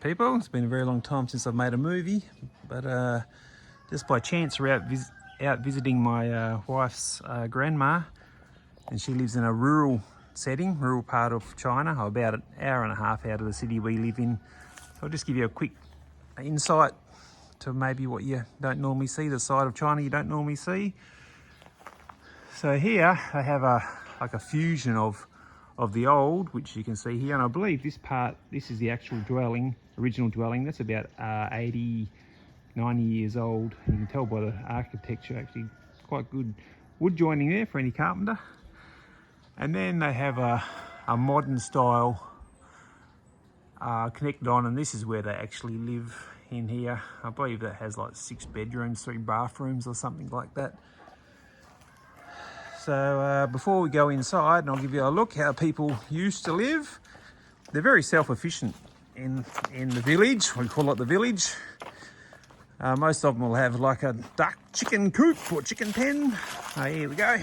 people. It's been a very long time since I've made a movie, but just by chance we're out visiting my wife's grandma, and she lives in a rural setting, rural part of China, about an hour and a half out of the city we live in. So I'll just give you a quick insight to maybe what you don't normally see, the side of China you don't normally see. So here they have like a fusion of the old, which you can see here, and I believe this is the actual dwelling, original dwelling. That's about 80, 90 years old, and you can tell by the architecture, actually quite good wood joining there for any carpenter. And then they have a modern style connected on, and this is where they actually live in here. I believe that has like 6 bedrooms, 3 bathrooms or something like that. So before we go inside, and I'll give you a look how people used to live. They're very self-efficient in the village. We call it the village. Most of them will have like a duck chicken coop or chicken pen. Here we go.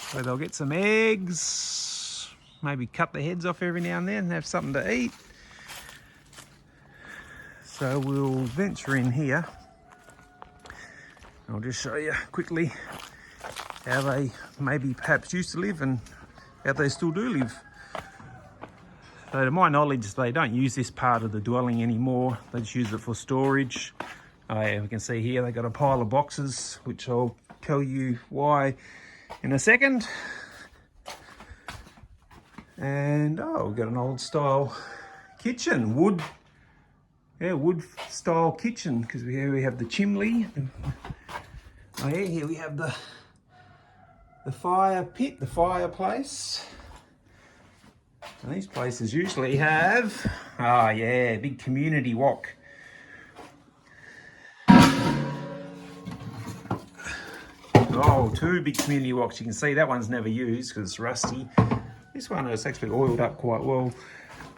So they'll get some eggs, maybe cut the heads off every now and then and have something to eat. So we'll venture in here. I'll just show you quickly how they maybe perhaps used to live and how they still do live. So to my knowledge, they don't use this part of the dwelling anymore. They just use it for storage. Yeah, we can see here they got a pile of boxes, which I'll tell you why in a second. And we've got an old style kitchen, wood style kitchen, because here we have the chimney. Oh yeah, here we have the fire pit, the fireplace. And these places usually have, big community wok. Oh, 2 big community woks. You can see that one's never used because it's rusty. This one is actually oiled up quite well.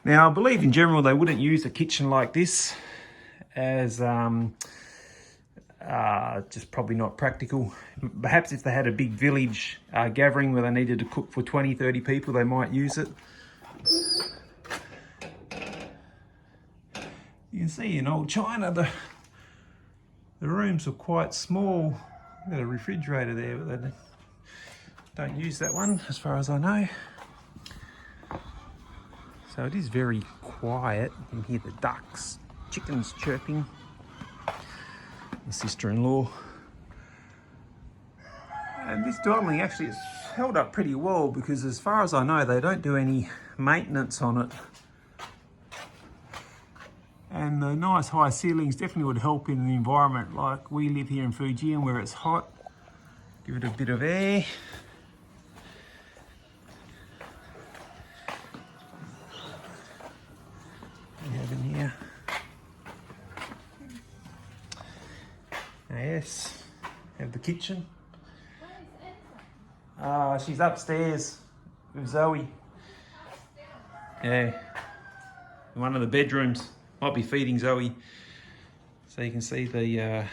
Now, I believe in general they wouldn't use a kitchen like this as just probably not practical. Perhaps if they had a big village gathering where they needed to cook for 20, 30 people, they might use it. You can see in old China, the rooms are quite small. Got a refrigerator there, but they don't use that one as far as I know. So it is very quiet. You can hear the ducks, chickens chirping. My sister-in-law. And this dwelling actually is held up pretty well because as far as I know, they don't do any maintenance on it. And the nice high ceilings definitely would help in the environment like we live here in Fujian where it's hot. Give it a bit of air. What do we have in here? Yes, have the kitchen. She's upstairs with Zoe. Yeah, in one of the bedrooms. Might be feeding Zoe. So you can see the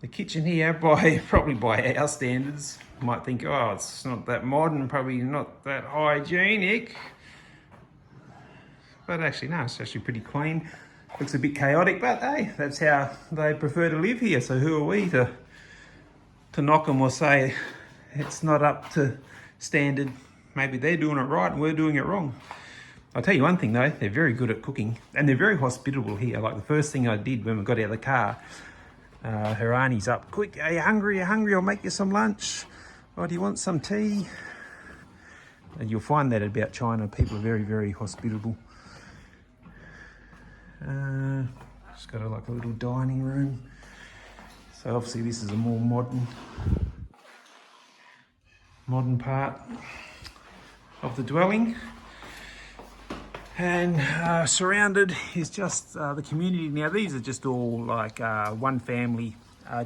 kitchen here, probably by our standards. You might think, oh, it's not that modern, probably not that hygienic. But actually, no, it's actually pretty clean. Looks a bit chaotic, but hey, that's how they prefer to live here. So who are we to knock them or say it's not up to standard? Maybe they're doing it right and we're doing it wrong. I'll tell you one thing though, they're very good at cooking and they're very hospitable here. Like the first thing I did when we got out of the car, her auntie's up, quick, are you hungry? I'll make you some lunch. Oh, do you want some tea? And you'll find that about China, people are very, very hospitable. Just got like a little dining room. So obviously this is a more modern part of the dwelling. And surrounded is just the community. Now these are just all like one family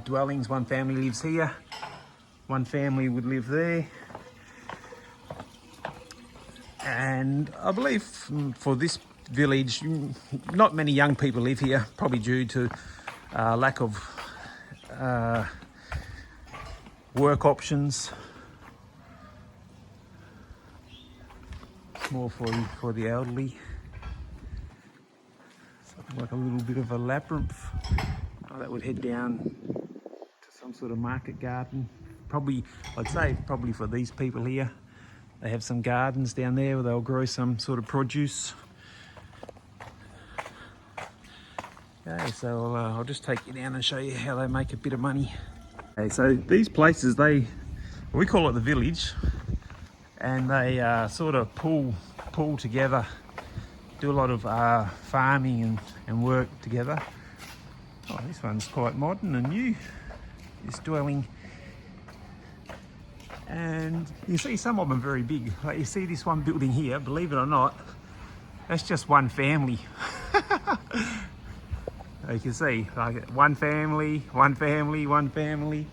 dwellings. One family lives here, one family would live there. And I believe for this village, not many young people live here, probably due to lack of work options. More for the elderly. like a little bit of a labyrinth. Oh, that would head down to some sort of market garden. Probably, I'd say probably for these people here. They have some gardens down there where they'll grow some sort of produce. Okay, so I'll just take you down and show you how they make a bit of money. Okay, so these places, we call it the village, and they sort of pull together, do a lot of farming and work together. Oh, this one's quite modern and new, this dwelling. And you see some of them are very big. Like you see this one building here, believe it or not, that's just one family. You can see, like one family, one family, one family.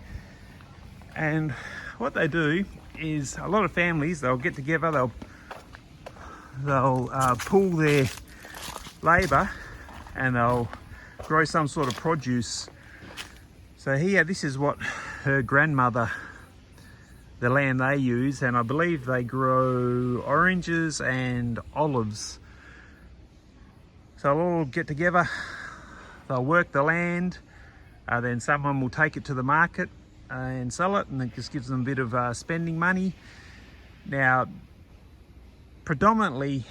And what they do is a lot of families, they'll get together, they'll pool their labour and they'll grow some sort of produce. So here, this is what her grandmother, the land they use, and I believe they grow oranges and olives. So they'll all get together, they'll work the land, then someone will take it to the market and sell it, and it just gives them a bit of spending money. Now, predominantly,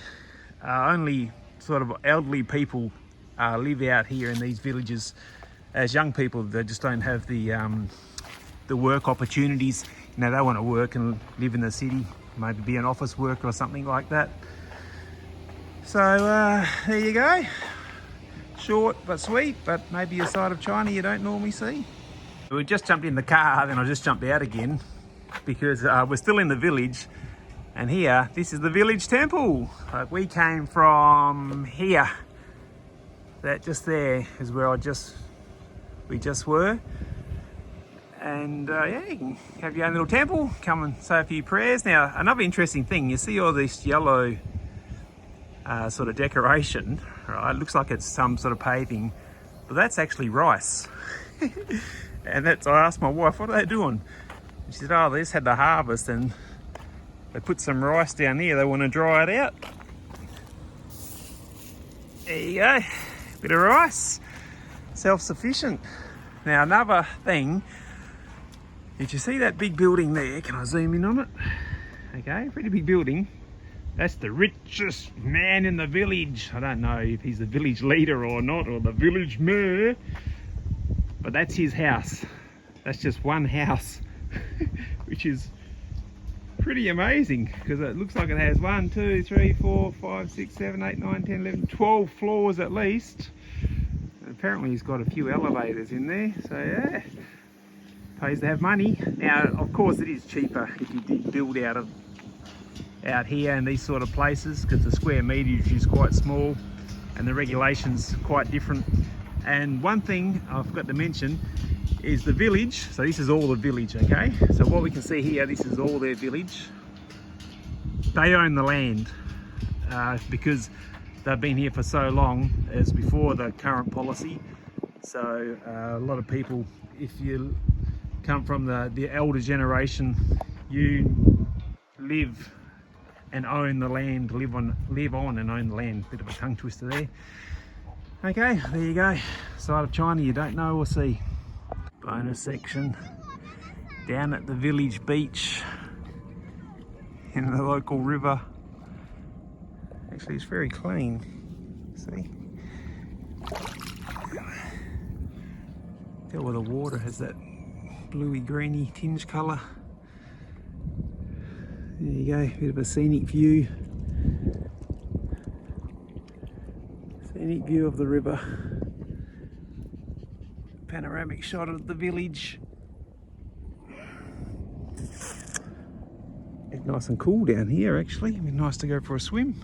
only sort of elderly people live out here in these villages. As young people, they just don't have the work opportunities. You know, they want to work and live in the city, maybe be an office worker or something like that. So there you go. Short but sweet, but maybe a side of China you don't normally see. We just jumped in the car, then I just jumped out again because we're still in the village, and here, this is the village temple. We came from here. That just there is where we just were. And yeah, you can have your own little temple, come and say a few prayers. Now, another interesting thing, you see all this yellow sort of decoration, right? It looks like it's some sort of paving, but that's actually rice. And I asked my wife, what are they doing? And she said, oh, they just had the harvest and they put some rice down here, they want to dry it out. There you go, bit of rice, self-sufficient. Now, another thing, did you see that big building there? Can I zoom in on it? Okay, pretty big building. That's the richest man in the village. I don't know if he's the village leader or not, or the village mayor, but that's his house. That's just one house, which is pretty amazing because it looks like it has 1, 2, 3, 4, 5, 6, 7, 8, 9, 10, 11, 12 floors at least. And apparently he's got a few elevators in there, so yeah, pays to have money. Now, of course, it is cheaper if you did build out here in these sort of places because the square meterage is quite small and the regulations quite different. And one thing I forgot to mention is the village. So this is all the village, okay? So what we can see here, this is all their village. They own the land because they've been here for so long, as before the current policy. So a lot of people, if you come from the elder generation, you live and own the land, live on and own the land. Bit of a tongue twister there. Okay, there you go. Side of China you don't know or see. Bonus section down at the village beach in the local river. Actually, it's very clean. See? Tell where the water has that bluey greeny tinge colour. There you go, bit of a scenic view. Scenic view of the river. Panoramic shot of the village. It's nice and cool down here actually. It'd be nice to go for a swim.